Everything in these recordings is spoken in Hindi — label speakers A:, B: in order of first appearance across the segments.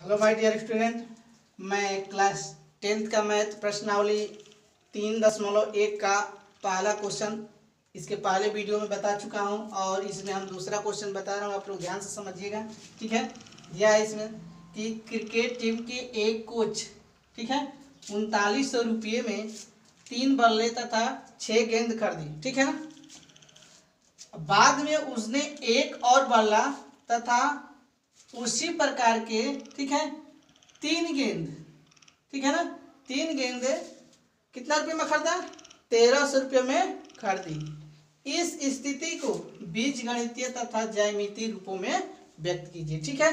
A: हेलो माय डियर स्टूडेंट, मैं क्लास 10th का मैथ प्रश्नावली 3.1 का पहला क्वेश्चन इसके पहले वीडियो में बता चुका हूं और इसमें हम दूसरा क्वेश्चन बता रहा हूं। आप लोग ध्यान से समझिएगा, ठीक है। दिया है इसमें कि क्रिकेट टीम के एक कोच, ठीक है, 3900 रुपये में 3 बल्ले तथा 6 गेंद खरीदी, ठीक है ना। बाद में उसने एक और बल्ला तथा उसी प्रकार के, ठीक है, 3 गेंद, ठीक है ना, 3 गेंद कितना रुपये में खरीदा? 1300 रुपये में खरीदी। इस स्थिति को बीजगणितीय तथा ज्यामितीय रूपों में व्यक्त कीजिए, ठीक है।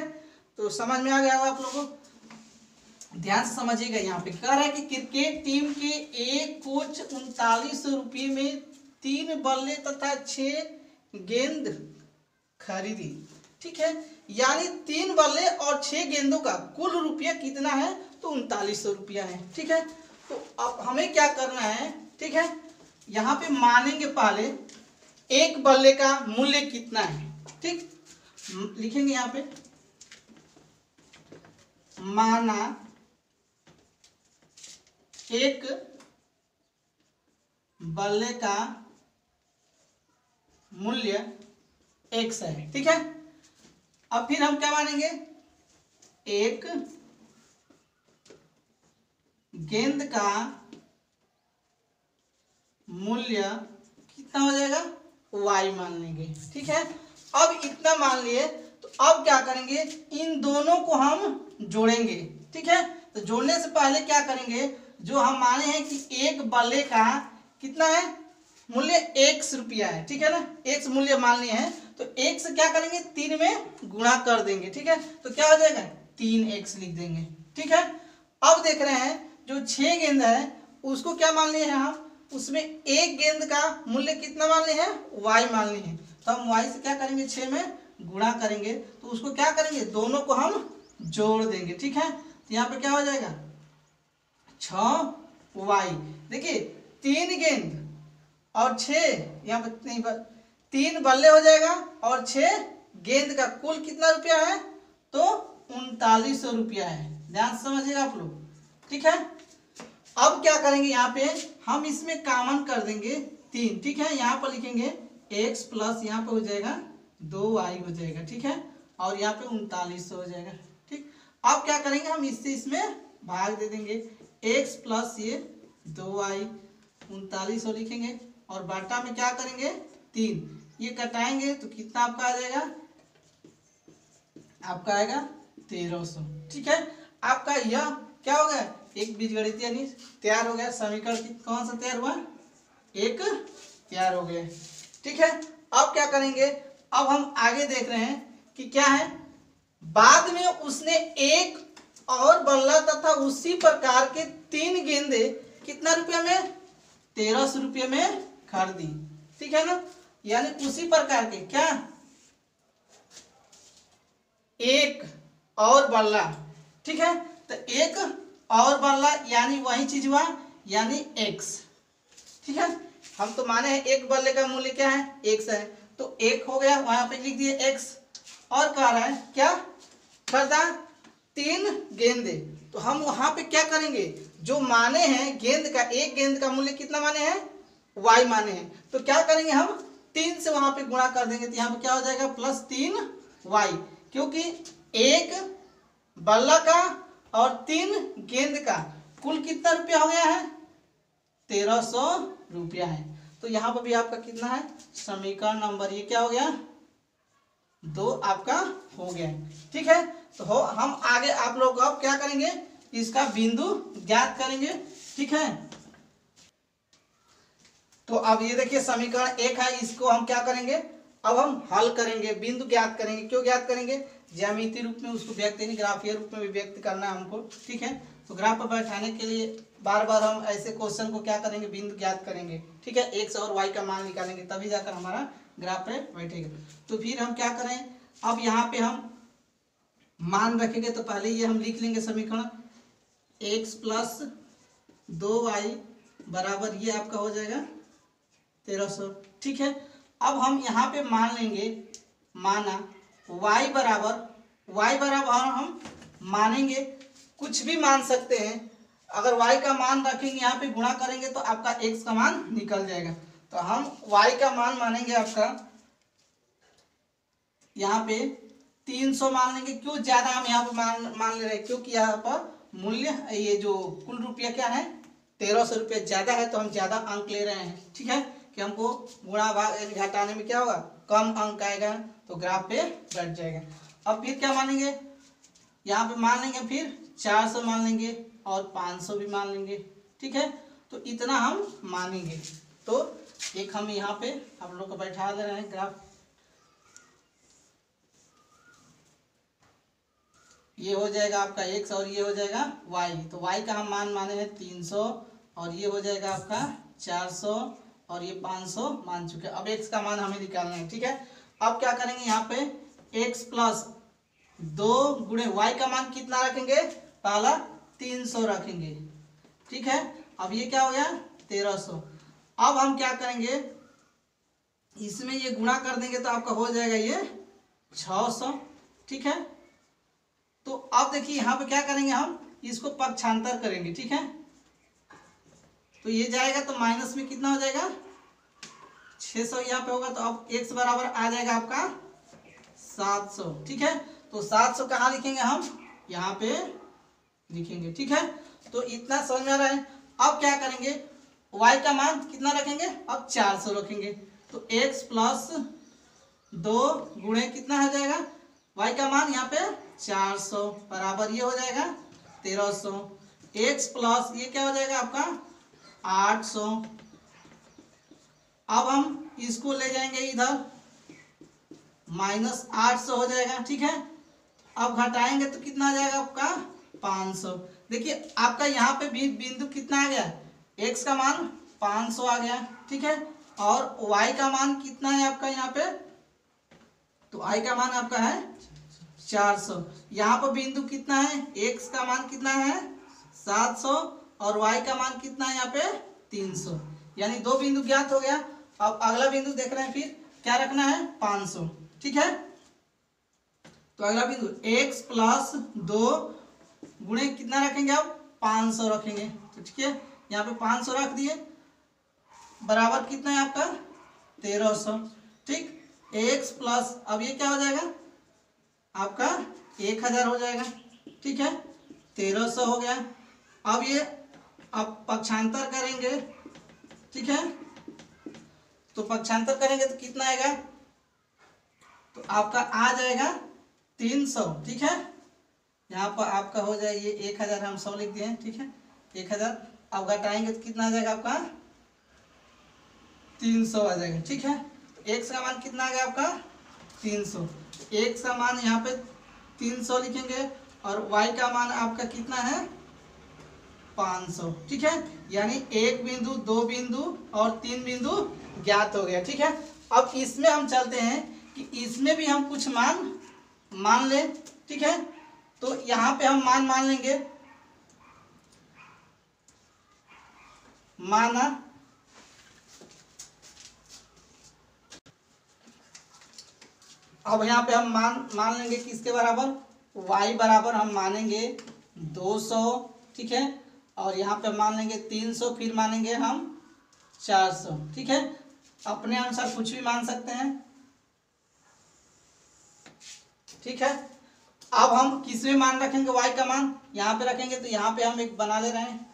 A: तो समझ में आ गया होगा आप लोगों को। ध्यान से समझिएगा। यहाँ पे कह रहा है कि क्रिकेट टीम के एक कोच 3900 रुपये में 3 बल्ले तथा 6 गेंद खरीदी, ठीक है। यानी 3 बल्ले और 6 गेंदों का कुल रुपया कितना है? तो 3900 रुपया है, ठीक है। तो अब हमें क्या करना है, ठीक है, यहाँ पे मानेंगे पहले एक बल्ले का मूल्य कितना है, ठीक। लिखेंगे यहाँ पे माना एक बल्ले का मूल्य x है, ठीक है। अब फिर हम क्या मानेंगे? एक गेंद का मूल्य कितना हो जाएगा? y मान लेंगे, ठीक है। अब इतना मान लिए तो अब क्या करेंगे? इन दोनों को हम जोड़ेंगे, ठीक है। तो जोड़ने से पहले क्या करेंगे? जो हम माने हैं कि एक बल्ले का कितना है मूल्य? x रुपया है, ठीक है ना। x मूल्य मान लिए हैं तो x से क्या करेंगे? 3 में गुणा कर देंगे, ठीक है। तो क्या हो जाएगा? 3x लिख देंगे, ठीक है। अब देख रहे हैं जो 6 गेंद है उसको क्या मान लिए हैं हम? उसमें एक गेंद का मूल्य कितना मान लिए हैं? y मान लिए हैं। तो हम y से क्या करेंगे? 6 में गुणा करेंगे तो उसको क्या करेंगे? दोनों को हम जोड़ देंगे, ठीक है। तो यहाँ पे क्या हो जाएगा? 6y। देखिए 3 गेंद और 6, यहाँ पे नहीं, 3 बल्ले हो जाएगा और 6 गेंद का कुल कितना रुपया है? तो 3900 रुपया है। ध्यान समझिएगा आप लोग, ठीक है। अब क्या करेंगे? यहाँ पे हम इसमें कॉमन कर देंगे 3, ठीक है। यहाँ पर लिखेंगे x प्लस यहाँ पे हो जाएगा 2y हो जाएगा, ठीक है। और यहाँ पे 3900 हो जाएगा, ठीक। अब क्या करेंगे? हम इससे इसमें भाग दे देंगे। x प्लस ये 2y 3900 लिखेंगे और बाटा में क्या करेंगे? 3। ये कटाएंगे तो कितना आपका आ जाएगा? आपका आएगा 1300, ठीक है। आपका यह क्या हो गया? एक बीजगणितीय यानी तैयार हो गया। समीकरण कौन सा तैयार हुआ? एक तैयार हो गया, ठीक है। अब क्या करेंगे? अब हम आगे देख रहे हैं कि क्या है। बाद में उसने एक और बल्ला तथा उसी प्रकार के 3 गेंदे कितना रुपया में? 1300 रुपये में खरीदी, ठीक है ना। यानी उसी प्रकार के क्या एक और बल्ला, ठीक है। तो एक और बल्ला यानी वही चीज हुआ, यानी x, ठीक है। हम तो माने हैं एक बल्ले का मूल्य क्या है? x है, तो 1 हो गया, वहां पे लिख दिए x। और कह रहा है क्या? खरीदा 3 गेंदे। तो हम वहां पे क्या करेंगे? जो माने हैं गेंद का, एक गेंद का मूल्य कितना माने हैं? y माने हैं। तो क्या करेंगे? हम 3 से वहां पे गुणा कर देंगे। तो यहाँ पे क्या हो जाएगा? प्लस 3y, क्योंकि एक बल्ला का और 3 गेंद का कुल कितना रुपया हो गया है? 1300 रुपया है। तो यहाँ पर भी आपका कितना है? समीकरण नंबर ये क्या हो गया? 2 आपका हो गया, ठीक है। तो हम आगे आप लोग अब क्या करेंगे? इसका बिंदु ज्ञात करेंगे, ठीक है। तो अब ये देखिए समीकरण 1 है, इसको हम क्या करेंगे? अब हम हल करेंगे, बिंदु ज्ञात करेंगे। क्यों ज्ञात करेंगे? ज्यामितीय रूप में उसको व्यक्त नहीं, ग्राफीय रूप में भी व्यक्त करना है हमको, ठीक है। तो ग्राफ पर बैठाने के लिए बार बार हम ऐसे क्वेश्चन को क्या करेंगे? बिंदु ज्ञात करेंगे, ठीक है। x और y का मान निकालेंगे तभी जाकर हमारा ग्राफ पे बैठेगा। तो फिर हम क्या करें? अब यहाँ पे हम मान रखेंगे तो पहले ये हम लिख लेंगे समीकरण x प्लस 2y बराबर ये आपका हो जाएगा 1300, ठीक है। अब हम यहाँ पे मान लेंगे, माना y बराबर हम मानेंगे, कुछ भी मान सकते हैं। अगर y का मान रखेंगे यहाँ पे गुणा करेंगे तो आपका x का मान निकल जाएगा। तो हम y का मान मानेंगे आपका यहाँ पे 300 मान लेंगे। क्यों ज़्यादा हम यहाँ पे मान ले रहे हैं, क्योंकि यहाँ पर मूल्य ये जो कुल रुपया क्या है 1300 रुपये ज़्यादा है, तो हम ज़्यादा अंक ले रहे हैं। ठीक है, कि हमको गुणा भाग घटाने में क्या होगा, कम अंक आएगा, तो ग्राफ पे बैठ जाएगा। अब फिर क्या मानेंगे, यहाँ पे मान लेंगे फिर 400 मान लेंगे और 500 भी मान लेंगे। ठीक है, तो इतना हम मानेंगे। तो एक हम यहाँ पे आप लोग को बैठा दे रहे हैं ग्राफ। ये हो जाएगा आपका x और ये हो जाएगा y। तो y का हम मान माने हैं 300 और ये हो जाएगा आपका 400 और ये 500 मान चुके हैं। अब x का मान हमें निकालना है। ठीक है, अब क्या करेंगे, यहाँ पे x प्लस 2 गुणे y का मान कितना रखेंगे, पहला 300 रखेंगे। ठीक है, अब ये क्या हो गया 1300। अब हम क्या करेंगे, इसमें ये गुणा कर देंगे तो आपका हो जाएगा ये 600। ठीक है, तो अब देखिए यहाँ पे क्या करेंगे, हम इसको पक्षांतर करेंगे। ठीक है, तो ये जाएगा तो माइनस में कितना हो जाएगा 600 यहाँ पे होगा। तो अब x बराबर आ जाएगा आपका 700। ठीक है, तो 700 कहाँ लिखेंगे, हम यहाँ पे लिखेंगे। ठीक है, तो इतना समझ में आ रहा है। अब क्या करेंगे, y का मान कितना रखेंगे, अब 400 रखेंगे। तो x प्लस 2 गुणे कितना हो जाएगा, y का मान यहाँ पे 400 बराबर ये हो जाएगा 1300। x प्लस ये क्या हो जाएगा आपका 800। अब हम इसको ले जाएंगे इधर, माइनस 800 हो जाएगा। ठीक है, अब घटाएंगे तो कितना आ जाएगा आपका 500। देखिए आपका यहाँ पे भी बिंदु कितना आ गया, x का मान 500 आ गया। ठीक है, और y का मान कितना है आपका यहाँ पे, तो y का मान आपका है 400। यहाँ पर बिंदु कितना है, x का मान कितना है 700 और y का मान कितना है यहाँ पे 300, यानी दो बिंदु ज्ञात हो गया। अब अगला बिंदु देख रहे हैं, फिर क्या रखना है 500। ठीक है, तो अगला बिंदु x प्लस 2 गुणे कितना रखेंगे, अब 500 रखेंगे। तो ठीक है, यहाँ पे 500 रख दिए, बराबर कितना है आपका 1300। ठीक, x प्लस अब ये क्या हो जाएगा आपका 1000 हो जाएगा। ठीक है, 1300 हो गया। अब ये अब पक्षांतर करेंगे। ठीक है, तो पक्षांतर करेंगे तो कितना आएगा, तो आपका आ जाएगा 300। ठीक है, यहाँ पर आपका हो जाए ये 1000 हम 100 लिख दिए। ठीक है, 1000 अब घटाएंगे तो कितना आ जाएगा आपका 300 आ जाएगा। ठीक है, x का मान कितना आ गया आपका 300। x का मान यहाँ पे 300 लिखेंगे और y का मान आपका कितना है 500। ठीक है, यानी एक बिंदु, दो बिंदु और 3 बिंदु ज्ञात हो गया। ठीक है, अब इसमें हम चलते हैं कि इसमें भी हम कुछ मान लें। ठीक है, तो यहाँ पे हम मान लेंगे, माना अब यहाँ पे हम मान लेंगे कि इसके बराबर y बराबर हम मानेंगे 200। ठीक है, और यहाँ पे मान लेंगे 300, फिर मानेंगे हम 400। ठीक है, अपने अनुसार कुछ भी मान सकते हैं। ठीक है, अब हम किस में मान रखेंगे, y का मान यहाँ पे रखेंगे। तो यहाँ पे हम एक बना ले रहे हैं,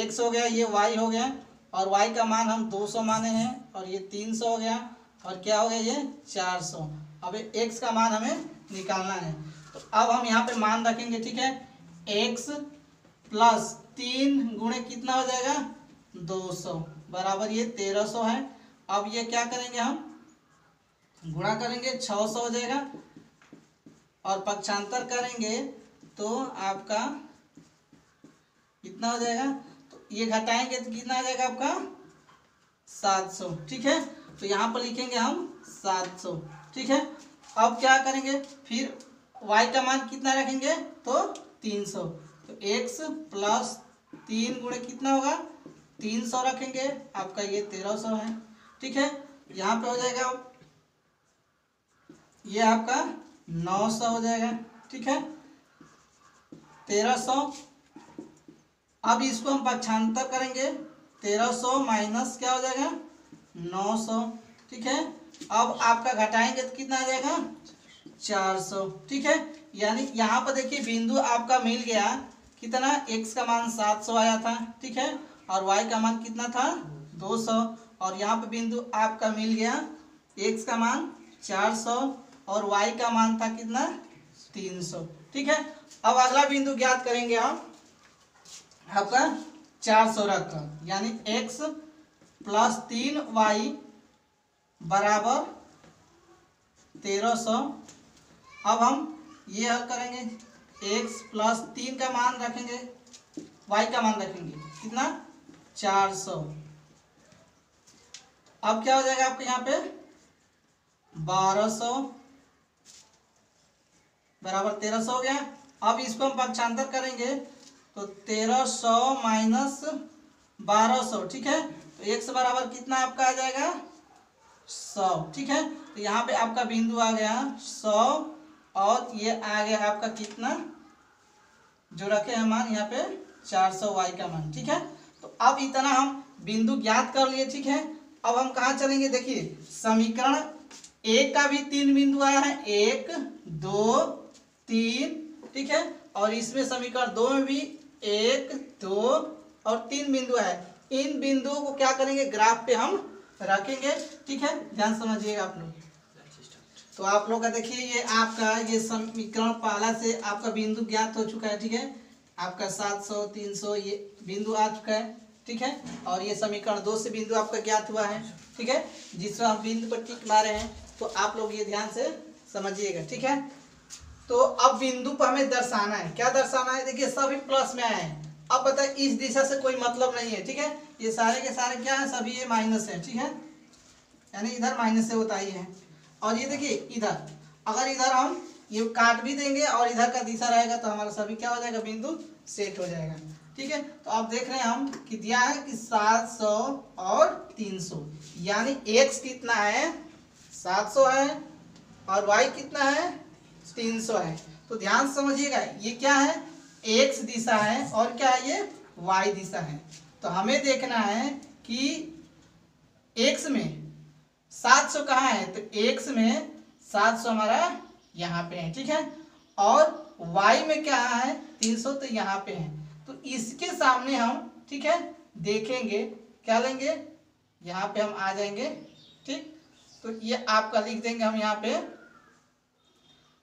A: x हो गया, ये y हो गया, और y का मान हम 200 माने हैं, और ये 300 हो गया, और क्या हो गया ये 400। अब x का मान हमें निकालना है। तो अब हम यहाँ पे मान रखेंगे। ठीक है, x प्लस 3 गुणे कितना हो जाएगा 200 बराबर ये 1300 है। अब ये क्या करेंगे, हम गुणा करेंगे 600 हो जाएगा, और पक्षांतर करेंगे तो आपका कितना हो जाएगा, तो ये घटाएंगे तो कितना आ जाएगा आपका 700। ठीक है, तो यहाँ पर लिखेंगे हम 700। ठीक है, अब क्या करेंगे, फिर y का मान कितना रखेंगे, तो 300। तो x प्लस 3 गुणे कितना होगा 300 रखेंगे, आपका ये 1300 है। ठीक है, यहाँ पे हो जाएगा ये आपका 900 हो जाएगा, ठीक है, 1300। अब इसको हम पक्षांतर करेंगे, 1300 माइनस क्या हो जाएगा 900, ठीक है। अब आपका घटाएंगे तो कितना आ जाएगा 400, ठीक है। यानी यहाँ पर देखिए बिंदु आपका मिल गया कितना, x का मान 700 आया था, ठीक है, और y का मान कितना था 200, और यहाँ पे बिंदु आपका मिल गया x का मान 400 और y का मान था कितना 300, ठीक है। अब अगला बिंदु ज्ञात करेंगे हम आपका 400 रखकर, यानी x प्लस 3y बराबर 1300। अब हम ये हल करेंगे, x प्लस 3 का मान रखेंगे, y का मान रखेंगे कितना 400। अब क्या हो जाएगा आपके यहाँ पे 1200 बराबर 1300 हो गया। अब इसको हम पक्षांतर करेंगे तो 1300 माइनस 1200, ठीक है, तो x बराबर कितना आपका आ जाएगा 100, ठीक है। तो यहाँ पे आपका बिंदु आ गया 100 और ये आ गया आपका कितना जो रखे हैं मान यहाँ पे 400 y का मान, ठीक है। तो अब इतना हम बिंदु ज्ञात कर लिए, ठीक है। अब हम कहाँ चलेंगे, देखिए समीकरण एक का भी 3 बिंदु आया है, 1 2 3, ठीक है, और इसमें समीकरण 2 में भी 1 2 और 3 बिंदु है। इन बिंदुओं को क्या करेंगे ग्राफ पे हम रखेंगे, ठीक है, ध्यान समझिएगा आप लोग। तो आप लोग का देखिए ये आपका ये समीकरण पहला से आपका बिंदु ज्ञात हो चुका है, ठीक है, आपका 700 300 ये बिंदु आ चुका है, ठीक है, और ये समीकरण 2 से बिंदु आपका ज्ञात हुआ है, ठीक है, जिसमें हम बिंदु पर टिक मारे हैं। तो आप लोग ये ध्यान से समझिएगा, ठीक है। तो अब बिंदु पर हमें दर्शाना है, क्या दर्शाना है, देखिए सभी प्लस में आए हैं। अब बताए इस दिशा से कोई मतलब नहीं है, ठीक है, ये सारे के सारे क्या है सभी ये माइनस है, ठीक है, यानी इधर माइनस से होता ही है। और ये देखिए इधर अगर इधर हम ये काट भी देंगे और इधर का दिशा रहेगा तो हमारा सभी क्या हो जाएगा बिंदु सेट हो जाएगा, ठीक है। तो आप देख रहे हैं हम कि दिया है कि 700 और 300, यानी x कितना है 700 है और y कितना है 300 है। तो ध्यान समझिएगा ये क्या है x दिशा है और क्या है ये y दिशा है। तो हमें देखना है कि x में 700 कहाँ है, तो x में 700 हमारा यहाँ पे है, ठीक है, और y में क्या है 300 तो यहाँ पे है। तो इसके सामने हम, ठीक है, देखेंगे क्या लेंगे, यहाँ पे हम आ जाएंगे, ठीक, तो ये आपका लिख देंगे हम यहाँ पे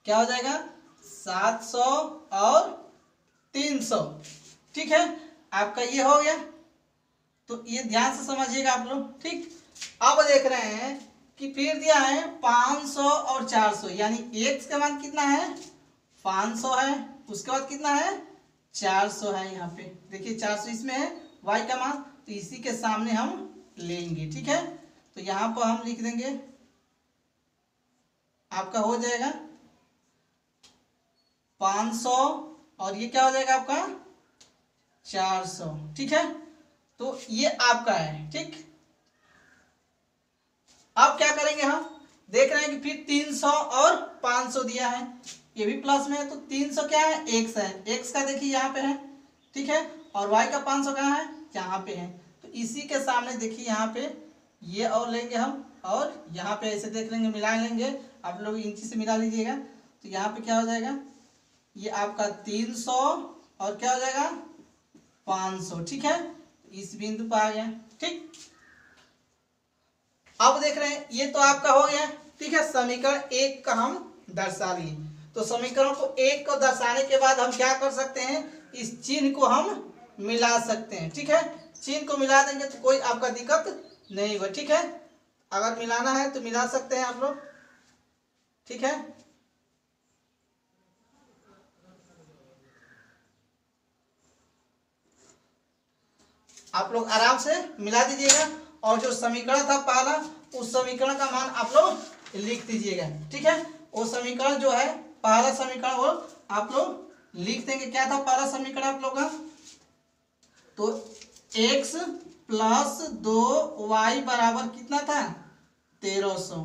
A: क्या हो जाएगा 700 और 300, ठीक है, आपका ये हो गया। तो ये ध्यान से समझिएगा आप लोग, ठीक। अब देख रहे हैं कि फिर दिया है 500 और 400, यानी x का मान कितना है 500 है, उसके बाद कितना है 400 है, यहाँ पे देखिए 400 इसमें है, y का मान तो इसी के सामने हम लेंगे, ठीक है। तो यहाँ पर हम लिख देंगे आपका हो जाएगा 500 और ये क्या हो जाएगा आपका 400, ठीक है। तो ये आपका है, ठीक। अब क्या करेंगे हम देख रहे हैं कि फिर 300 और 500 दिया है, ये भी प्लस में है, तो 300 क्या है x है, x का देखिए यहाँ पे है, ठीक है, और y का 500 कहाँ है यहाँ पे है। तो इसी के सामने देखिए यहाँ पे ये और लेंगे हम और यहाँ पे ऐसे देख लेंगे मिला लेंगे, आप लोग इंची से मिला लीजिएगा। तो यहाँ पे क्या हो जाएगा ये आपका 300 और क्या हो जाएगा 500, ठीक है, इस बिंदु पर आ गया, ठीक। अब देख रहे हैं ये तो आपका हो गया, ठीक है, समीकरण 1 का हम दर्शा लिए। तो समीकरण को 1 को दर्शाने के बाद हम क्या कर सकते हैं, इस चिन्ह को हम मिला सकते हैं, ठीक है, चिन्ह को मिला देंगे तो कोई आपका दिक्कत नहीं होगा, ठीक है। अगर मिलाना है तो मिला सकते हैं आप लोग, ठीक है। आप लोग आराम से मिला दीजिएगा और जो समीकरण था पहला उस समीकरण का मान आप लोग लिख दीजिएगा, ठीक है। वो समीकरण जो है पहला समीकरण वो आप लोग लिख देंगे। क्या था पहला समीकरण आप लोग का, तो x प्लस 2y बराबर कितना था 1300,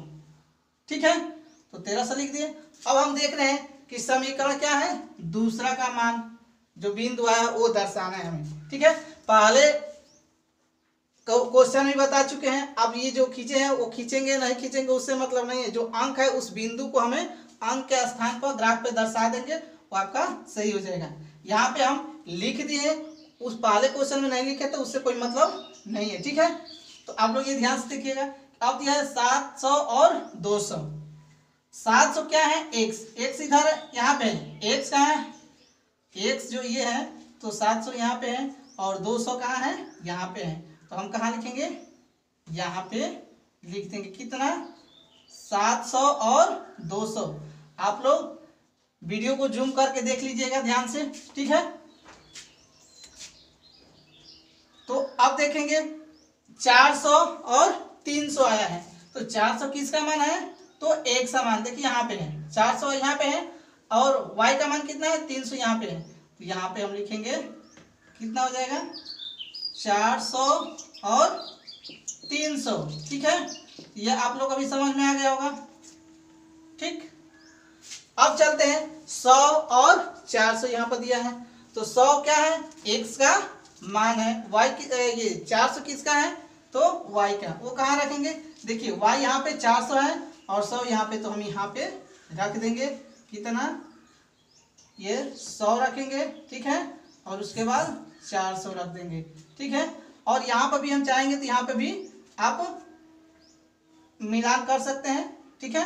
A: ठीक है। तो 1300 लिख दिए। अब हम देख रहे हैं कि समीकरण क्या है, दूसरा का मान जो बिंदु है वो दर्शाना है हमें। ठीक है, पहले क्वेश्चन भी बता चुके हैं। अब ये जो खींचे हैं वो खींचेंगे नहीं खींचेंगे उससे मतलब नहीं है, जो अंक है उस बिंदु को हमें अंक के स्थान पर ग्राफ पे दर्शा देंगे, वो आपका सही हो जाएगा। यहाँ पे हम लिख दिए, उस पहले क्वेश्चन में नहीं लिखे तो उससे कोई मतलब नहीं है। ठीक है, तो आप लोग ये ध्यान से देखिएगा। अब दिया है 700 और 200। 700 क्या है, x इधर यहाँ पे है, x कहाँ है, x जो ये है तो 700 यहाँ पे है और 200 कहाँ है, यहाँ पे है। तो हम कहाँ लिखेंगे, यहाँ पे लिख देंगे कितना, 700 और 200। आप लोग वीडियो को जूम करके देख लीजिएगा ध्यान से। ठीक है, तो अब देखेंगे 400 और 300 आया है। तो 400 किसका मान है, तो x का मान देखिए यहाँ पे है, 400 यहाँ पे है और y का मान कितना है, 300 यहाँ पे है। तो यहाँ पे हम लिखेंगे कितना हो जाएगा, 400 और 300। ठीक है, यह आप लोग अभी समझ में आ गया होगा। ठीक, अब चलते हैं 100 और 400 यहाँ पर दिया है। तो 100 क्या है, x का मान है, y ये 400 किसका है, तो y का, वो कहाँ रखेंगे, देखिए y यहाँ पे 400 है और 100 यहाँ पे, तो हम यहाँ पे रख देंगे कितना, ये 100 रखेंगे। ठीक है, और उसके बाद 400 रख देंगे। ठीक है, और यहाँ पर भी हम चाहेंगे तो यहाँ पे भी आप मिलान कर सकते हैं। ठीक है,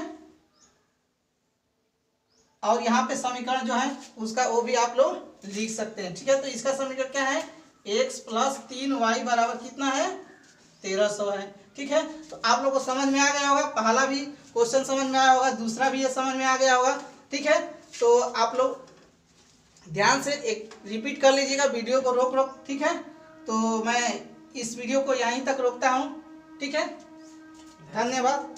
A: और यहाँ पे समीकरण जो है उसका वो भी आप लोग लिख सकते हैं। ठीक है, तो इसका समीकरण क्या है, x + 3y बराबर कितना है, 1300 है। ठीक है, तो आप लोग को समझ में आ गया होगा, पहला भी क्वेश्चन समझ में आया होगा, दूसरा भी ये समझ में आ गया होगा। ठीक है, तो आप लोग ध्यान से एक रिपीट कर लीजिएगा, वीडियो को रोक। ठीक है, तो मैं इस वीडियो को यहीं तक रोकता हूँ। ठीक है, धन्यवाद।